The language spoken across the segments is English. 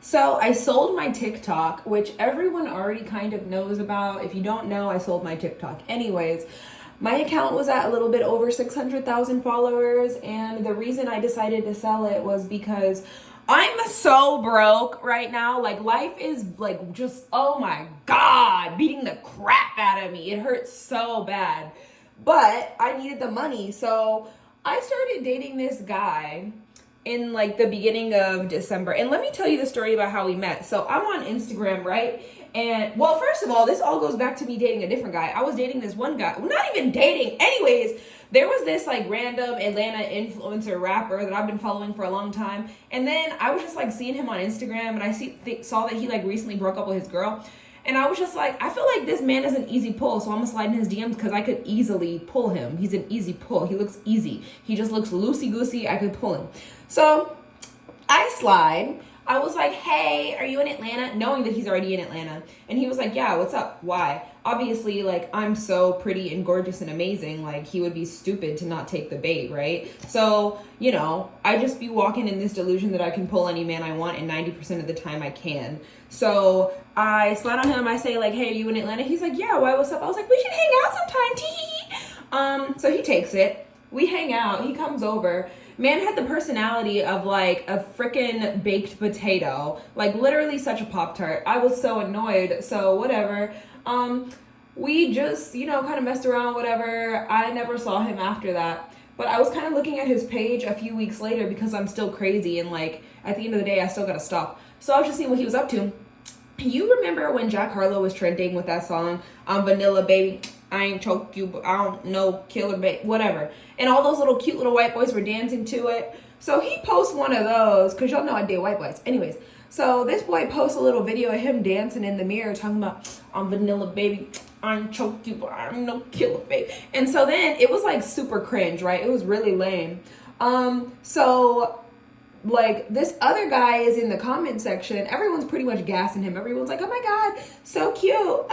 So I sold my TikTok, which everyone already kind of knows about. If you don't know, I sold my TikTok. Anyways, my account was at a little bit over 600,000 followers, and the reason I decided to sell it was because I'm so broke right now. Like, life is like just, oh my God, beating the crap out of me. It hurts so bad. But I needed the money, so I started dating this guy in like the beginning of December. And let me tell you the story about how we met. So I'm on Instagram, right? And well, first of all, this all goes back to me dating a different guy. I was dating this one guy. Well, not even dating. Anyways, there was this like random Atlanta influencer rapper that I've been following for a long time. And then I was just like seeing him on Instagram, and I saw that he like recently broke up with his girl. And I was just like, I feel like this man is an easy pull, so I'm gonna slide in his DMs because I could easily pull him. He's an easy pull. He looks easy. He just looks loosey-goosey. I could pull him. So I slide. I was like, hey, are you in Atlanta? Knowing that he's already in Atlanta. And he was like, yeah, what's up? Why? Obviously, like, I'm so pretty and gorgeous and amazing. Like, he would be stupid to not take the bait, right? So, you know, I just be walking in this delusion that I can pull any man I want, and 90% of the time I can. So I slide on him. I say, like, hey, are you in Atlanta? He's like, yeah, why, what's up? I was like, we should hang out sometime. Tee. So he takes it. We hang out. He comes over. Man had the personality of like a freaking baked potato, like literally such a Pop-Tart. I was so annoyed. So whatever. We just, you know, kind of messed around, whatever. I never saw him after that. But I was kind of looking at his page a few weeks later because I'm still crazy, and like at the end of the day, I still gotta stop. So I was just seeing what he was up to. You remember when Jack Harlow was trending with that song, Vanilla Baby? I ain't choked you, but I don't know, killer babe, whatever. And all those little cute little white boys were dancing to it. So he posts one of those, because y'all know I date white boys. Anyways, so this boy posts a little video of him dancing in the mirror talking about, I'm vanilla baby, I ain't choked you, but I'm no killer babe. And so then it was like super cringe, right? It was really lame. So like this other guy is in the comment section. Everyone's pretty much gassing him. Everyone's like, oh my God, so cute.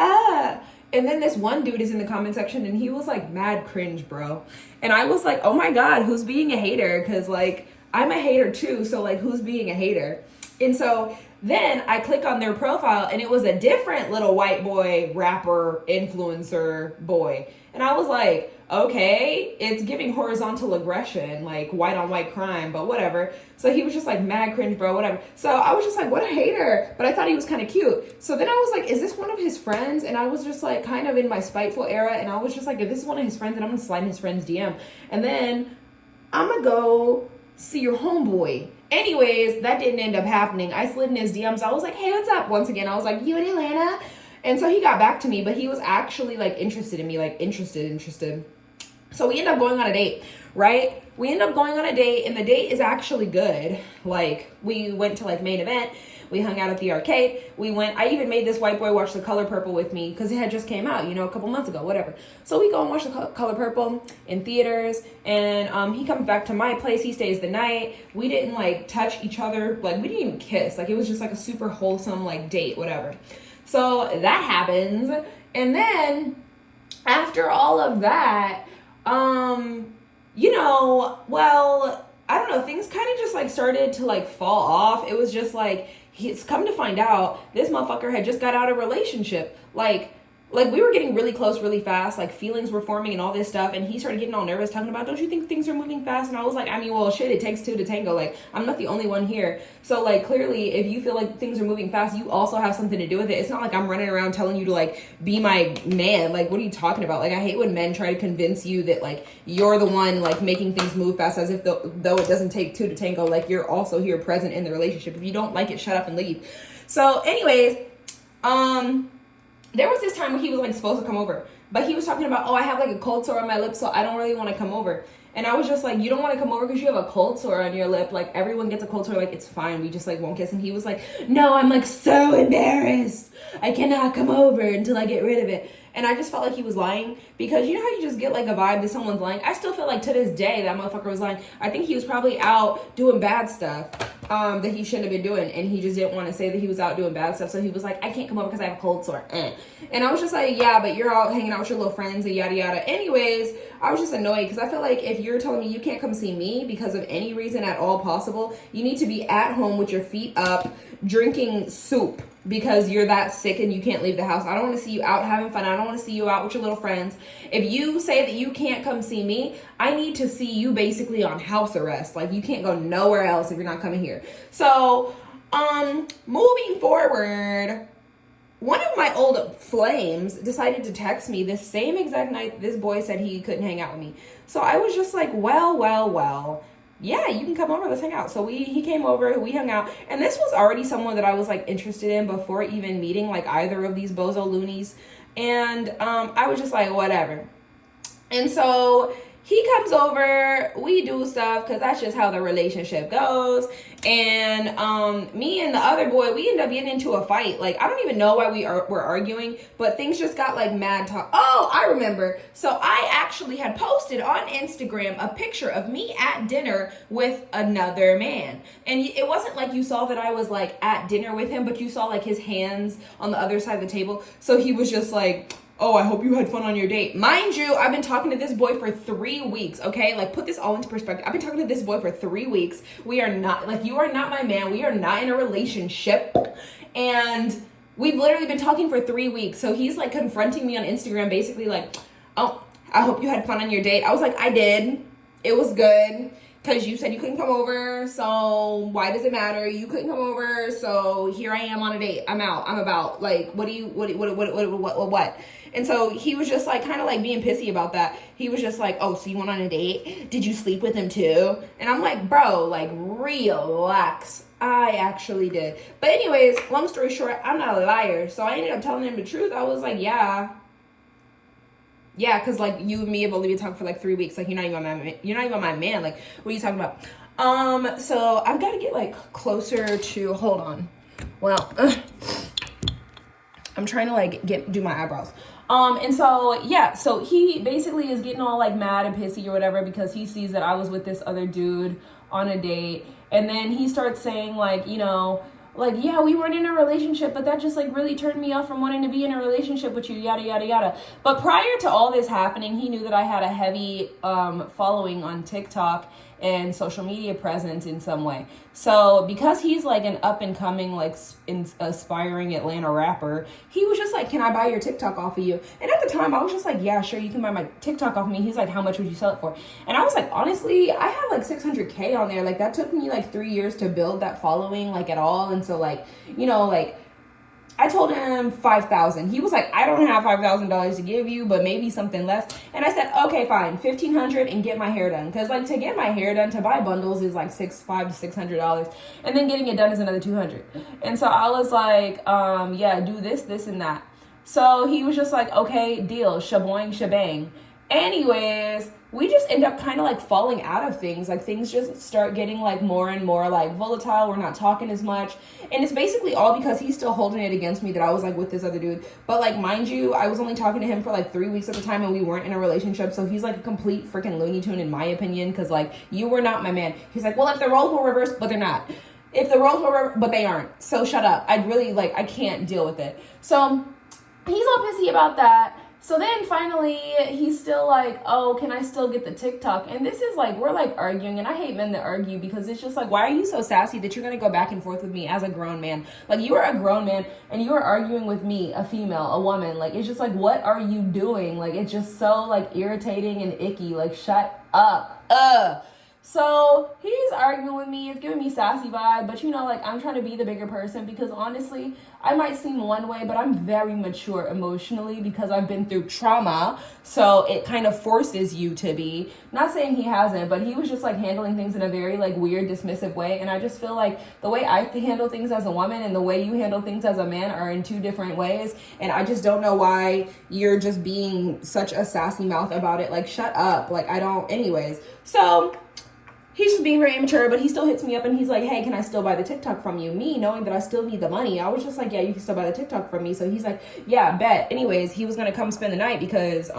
And then this one dude is in the comment section, and he was like mad cringe, bro. And I was like, oh my God, who's being a hater? Because like I'm a hater too. So like, who's being a hater? And so then I click on their profile, and it was a different little white boy rapper influencer boy. And I was like, okay, it's giving horizontal aggression, like white on white crime, but whatever. So he was just like mad cringe, bro, whatever. So I was just like, what a hater. But I thought he was kind of cute. So then I was like, is this one of his friends? And I was just like kind of in my spiteful era. And I was just like, if this is one of his friends, then I'm going to slide in his friend's DM. And then I'm going to go see your homeboy. Anyways, that didn't end up happening. I slid in his DMs. I was like, hey, what's up? Once again, I was like, you in Atlanta? And so he got back to me, but he was actually like interested in me, like interested. So we end up going on a date, right? We end up going on a date, and the date is actually good. Like, we went to like Main Event. We hung out at the arcade. I even made this white boy watch The Color Purple with me because it had just came out, you know, a couple months ago, whatever. So we go and watch The Color Purple in theaters, and he comes back to my place. He stays the night. We didn't like touch each other. Like, we didn't even kiss. Like, it was just like a super wholesome like date, whatever. So that happens. And then after all of that, you know, well, I don't know, things kind of just like started to like fall off. It was just like, he's come to find out this motherfucker had just got out of a relationship. Like we were getting really close really fast, like feelings were forming and all this stuff, and he started getting all nervous talking about, don't you think things are moving fast? And I was like, I mean, well, shit, it takes two to tango. Like, I'm not the only one here. So like, clearly, if you feel like things are moving fast, you also have something to do with it. It's not like I'm running around telling you to like be my man. Like, what are you talking about? Like, I hate when men try to convince you that like you're the one like making things move fast, as if though it doesn't take two to tango. Like, you're also here present in the relationship. If you don't like it, shut up and leave. So anyways, there was this time when he was like supposed to come over, but he was talking about, oh, I have like a cold sore on my lip, so I don't really want to come over. And I was just like, you don't want to come over because you have a cold sore on your lip. Like, everyone gets a cold sore. Like, it's fine. We just like won't kiss. And he was like, no, I'm like so embarrassed. I cannot come over until I get rid of it. And I just felt like he was lying, because you know how you just get like a vibe that someone's lying? I still feel like to this day that motherfucker was lying. I think he was probably out doing bad stuff that he shouldn't have been doing, and he just didn't want to say that he was out doing bad stuff. So he was like, I can't come over because I have a cold sore. And I was just like, yeah, but you're out hanging out with your little friends and yada yada. Anyways, I was just annoyed because I feel like if you're telling me you can't come see me because of any reason at all possible, you need to be at home with your feet up drinking soup because you're that sick and you can't leave the house. I don't want to see you out having fun. I don't want to see you out with your little friends. If you say that you can't come see me, I need to see you basically on house arrest. Like, you can't go nowhere else if you're not coming here. So, moving forward, one of my old flames decided to text me this same exact night this boy said he couldn't hang out with me. So I was just like, well, yeah, you can come over, let's hang out. So he came over, we hung out, and this was already someone that I was like interested in before even meeting like either of these bozo loonies. And I was just like, whatever. And so he comes over, we do stuff, because that's just how the relationship goes. And me and the other boy, we end up getting into a fight. Like, I don't even know why we're arguing, but things just got like mad talk. Oh, I remember. So I actually had posted on Instagram a picture of me at dinner with another man. And it wasn't like you saw that I was like at dinner with him, but you saw like his hands on the other side of the table. So he was just like, oh, I hope you had fun on your date. Mind you, I've been talking to this boy for 3 weeks, okay? Like, put this all into perspective. I've been talking to this boy for 3 weeks. We are not, like, you are not my man. We are not in a relationship. And we've literally been talking for 3 weeks. So he's, like, confronting me on Instagram, basically like, oh, I hope you had fun on your date. I was like, I did. It was good. Because you said you couldn't come over, so why does it matter? You couldn't come over, so here I am on a date. I'm out. I'm about. Like, what? And so he was just like kind of like being pissy about that. He was just like, oh, so you went on a date? Did you sleep with him too? And I'm like, bro, like, relax. I actually did. But anyways, long story short, I'm not a liar. So I ended up telling him the truth. I was like, yeah, because like you and me have only been talking for like 3 weeks. Like, you're not even my man. Like, what are you talking about? So I've got to get like closer to. Hold on. Well, I'm trying to like do my eyebrows. And so yeah, so he basically is getting all like mad and pissy or whatever because he sees that I was with this other dude on a date, and then he starts saying like, you know, like, yeah, we weren't in a relationship, but that just like really turned me off from wanting to be in a relationship with you, yada, yada, yada. But prior to all this happening, he knew that I had a heavy following on TikTok and social media presence in some way. So because he's like an up and coming, like aspiring Atlanta rapper, he was just like, can I buy your TikTok off of you? And at the time I was just like, yeah, sure, you can buy my TikTok off of me. He's like, how much would you sell it for? And I was like, honestly, I have like 600K on there. Like, that took me like 3 years to build that following, like, at all. And so like, you know, like, I told him 5,000. He was like, I don't have $5,000 to give you, but maybe something less. And I said, okay, fine, 1,500 and get my hair done. Because like, to get my hair done, to buy bundles is like $500 to $600, and then getting it done is another $200. And so I was like, yeah, do this, and that. So he was just like, okay, deal, shaboing, shebang. Anyways, we just end up kind of like falling out of things. Like, things just start getting like more and more like volatile. We're not talking as much. And it's basically all because he's still holding it against me that I was like with this other dude. But like, mind you, I was only talking to him for like 3 weeks at the time, and we weren't in a relationship. So he's like a complete freaking Looney Tune in my opinion. Cause like, you were not my man. He's like, well, if the roles were reversed, but they're not. If the roles were but they aren't. So shut up. I'd really like, I can't deal with it. So he's all pissy about that. So then finally, he's still like, oh, can I still get the TikTok? And this is like, we're like arguing, and I hate men that argue because it's just like, why are you so sassy that you're going to go back and forth with me as a grown man? Like, you are a grown man and you are arguing with me, a female, a woman. Like, it's just like, what are you doing? Like, it's just so like irritating and icky. Like, shut up. So he's arguing with me. It's giving me sassy vibe, but you know, like, I'm trying to be the bigger person because honestly, I might seem one way, but I'm very mature emotionally because I've been through trauma. So it kind of forces you to be. Not saying he hasn't, but he was just like handling things in a very like weird, dismissive way. And I just feel like the way I handle things as a woman and the way you handle things as a man are in two different ways. And I just don't know why you're just being such a sassy mouth about it. Like, shut up. Like, I don't, anyways. So he's just being very immature, but he still hits me up and he's like, hey, can I still buy the TikTok from you? Me knowing that I still need the money, I was just like, yeah, you can still buy the TikTok from me. So he's like, yeah, bet. Anyways, he was gonna come spend the night because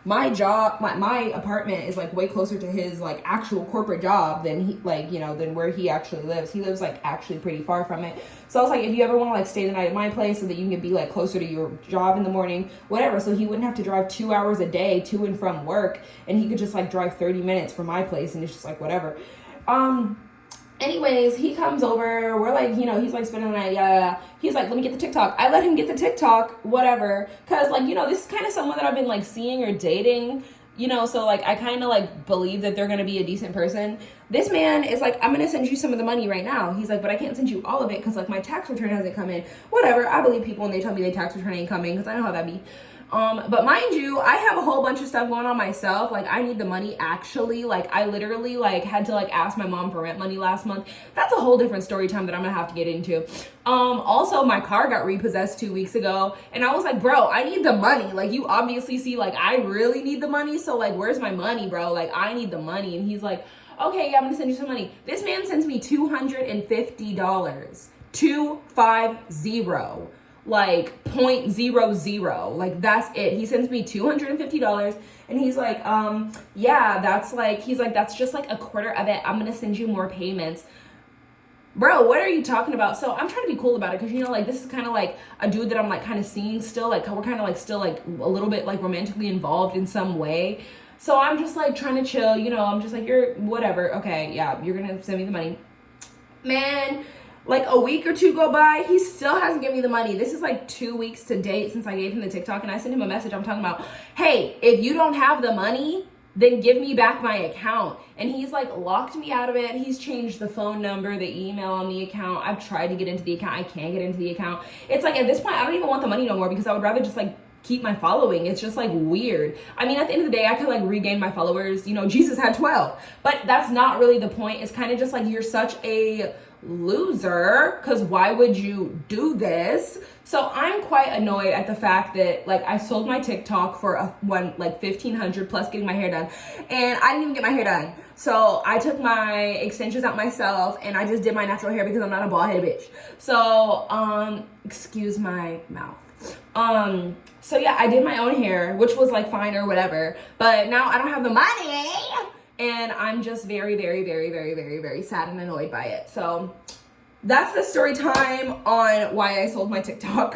my job, my apartment is like way closer to his like actual corporate job than he like, you know, than where he actually lives. He lives like actually pretty far from it. So I was like, if you ever want to like stay the night at my place so that you can be like closer to your job in the morning, whatever. So he wouldn't have to drive 2 hours a day to and from work, and he could just like drive 30 minutes from my place, and it's just like whatever. Anyways, he comes over, we're like, you know, he's like spending the night, yeah. He's like, let me get the TikTok. I let him get the TikTok, whatever. Cause like, you know, this is kind of someone that I've been like seeing or dating, you know, so like I kind of like believe that they're gonna be a decent person. This man is like, I'm gonna send you some of the money right now. He's like, but I can't send you all of it because like my tax return hasn't come in. Whatever, I believe people when they tell me their tax return ain't coming because I know how that be. But mind you, I have a whole bunch of stuff going on myself. Like I need the money actually. Like I literally like had to like ask my mom for rent money last month. That's a whole different story time that I'm gonna have to get into. Also my car got repossessed 2 weeks ago and I was like, bro, I need the money. Like you obviously see like I really need the money. So like, where's my money, bro? Like I need the money. And he's like, okay, yeah, I'm gonna send you some money. This man sends me $250. 250. Like 0.00, like that's it. He sends me $250 and he's like, yeah, that's like, he's like, that's just like a quarter of it. I'm gonna send you more payments. Bro, what are you talking about? So I'm trying to be cool about it because, you know, like this is kind of like a dude that I'm like kind of seeing still, like we're kind of like still like a little bit like romantically involved in some way. So I'm just like trying to chill, you know, I'm just like, you're whatever. Okay, yeah, you're gonna send me the money. Man, like a week or two go by, he still hasn't given me the money. This is like 2 weeks to date since I gave him the TikTok, and I sent him a message. I'm talking about, hey, if you don't have the money, then give me back my account. And he's like locked me out of it. He's changed the phone number, the email on the account. I've tried to get into the account. I can't get into the account. It's like at this point, I don't even want the money no more because I would rather just like keep my following. It's just like weird. I mean, at the end of the day, I could like regain my followers. You know, Jesus had 12, but that's not really the point. It's kind of just like you're such a loser because why would you do this? So I'm quite annoyed at the fact that like I sold my TikTok for like 1,500 plus getting my hair done, and I didn't even get my hair done. So I took my extensions out myself and I just did my natural hair because I'm not a bald headed bitch. So excuse my mouth. So yeah, I did my own hair, which was like fine or whatever, but now I don't have the money. And I'm just very, very, very, very, very, very sad and annoyed by it. So that's the story time on why I sold my TikTok.